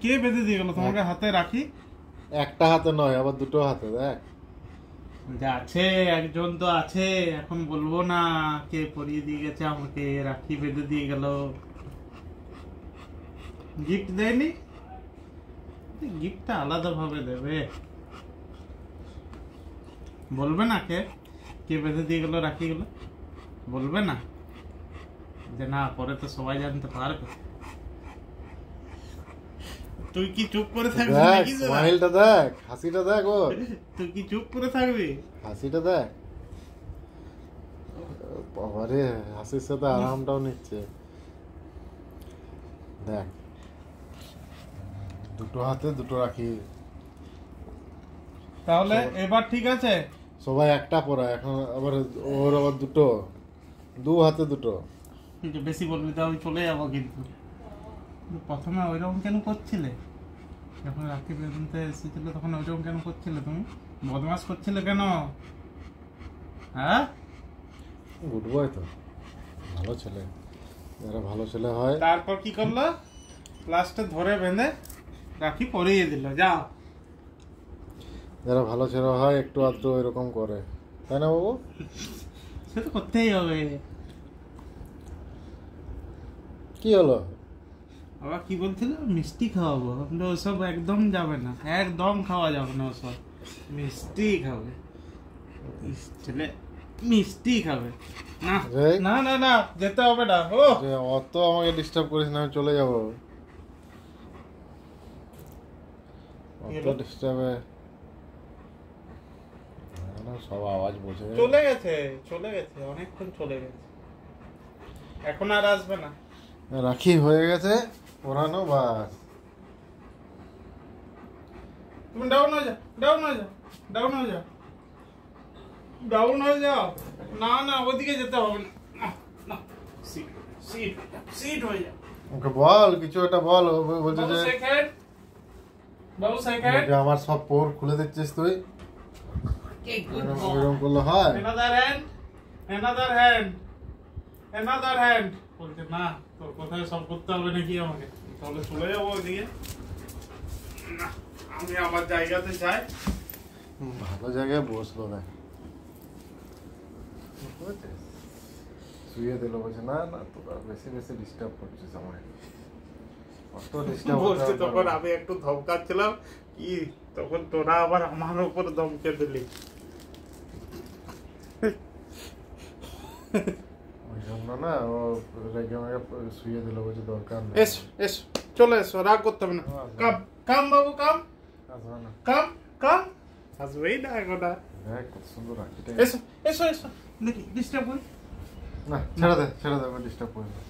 কে বেঁধে দিয়ে গেল তোমাকে হাতে রাখি? একটা হাতে নয়, আবার দুটো হাতে। দেখ যে আছে একজন তো আছে, এখন বলবো না কে পরিয়ে দিয়ে গেছে আমাকে, রাখি বেঁধে দিয়ে গেল। গিফট দেয়নি? গিফটটা আলাদা ভাবে দেবে। বলবে না কে কে বেঁধে দিয়ে গেল রাখিগুলো? বলবে না যে না, পরে তো সবাই জানতে পারবে। তুই কি চুপ করে থাকবি দেখ নাকি? স্মাইলটা দেখ, হাসিটা দেখ ওর। তুই কি চুপ করে থাকবি? হাসিটা দেখ, বাবারে হাসির সাথে আরামটাও নিচ্ছে। দেখ দুটো হাতে দুটো রাখি। তাহলে এবার ঠিক আছে? সবাই একটা পরা, এখন আবার ওর আবার দুটো, দু হাতে দুটো। কিন্তু বেশি বলবি তো আমি চলে যাবো। কিন্তু প্রথমে ওইরকম কেন করছিলে? যখন রাখি বেঁধে এসেছিল তখন ওইরকম কেন করছিলে? তুমি বদমাস করছিলে কেন? হ্যাঁ, গুড বয় তো, ভালো ছেলে, যারা ভালো ছেলে হয়। তারপর কি করলো? লাস্টে ধরে বেঁধে রাখি পরিয়ে দিল। যাও, যারা ভালো ছেলে হয় একটু আধটু এরকম করে, তাই না বাবু? সে তো করতেই হবে। কি হলো? আবার কি বলছিল? মিষ্টি খাওয়াবো। কিন্তু ওসব একদম যাবে না, একদম খাওয়া যাবে না ওসব। মিষ্টি খাবে ছেলে, মিষ্টি খাবে। না না না না, যেতে হবে না। ও অত আমাকে ডিস্টার্ব করিস না, আমি চলে যাবো। অত ডিস্টার্বে সব আওয়াজ বোঝে। চলে গেছে, চলে গেছে, অনেকক্ষণ চলে গেছে, এখন আর আসবে না। রাখি হয়ে গেছে পরানো, বাস। তুমি ডাউন হয়ে যাও, ডাউন হয়ে যাও, ডাউন হয়ে যাও, ডাউন হয়ে যাও। না না, ওদিকে যেতে হবে না। না, সিট সিট সিট হয়ে যাও। ওকে বল কিছু একটা বল। ও বলছে বাবু যে সেকেন্ড, বাবু সেকেন্ড। যে আমার সব পোর খুলে দিচ্ছিস তুই, এরকম করলে হয়? Another hand, another hand, another hand। বলছে না, তোর কোথায় সব করতে হবে নাকি আমাকে? তাহলে চলে যাবো ওদিকে। না, আমি আমার জায়গাতে যাই। ভালো জায়গায় বসলো না, শুয়ে দিল। বলছে না না, তোরা বেশি বেশি ডিস্টার্ব করছিস আমাকে। অত ডিস্টার্ব বলছে তখন আমি একটু ধমকাচ্ছিলাম কি, তখন তোরা আবার আমার উপর ধমকে দিলি। ওই জন্য না, ও রেগে আমাকে শুয়ে দিল। বলছে দরকার নেই। এসো এসো, চলে এসো, রাগ করতে হবে না। কাম কাম বাবু কাম, আসবে না। কাম কাম। আসবেই না এখন। দেখ কত সুন্দর রাখিটা। এসো এসো এসো, দেখি ডিস্টার্ব করি না, ছেড়ে দে, আমি ডিস্টার্ব করি না।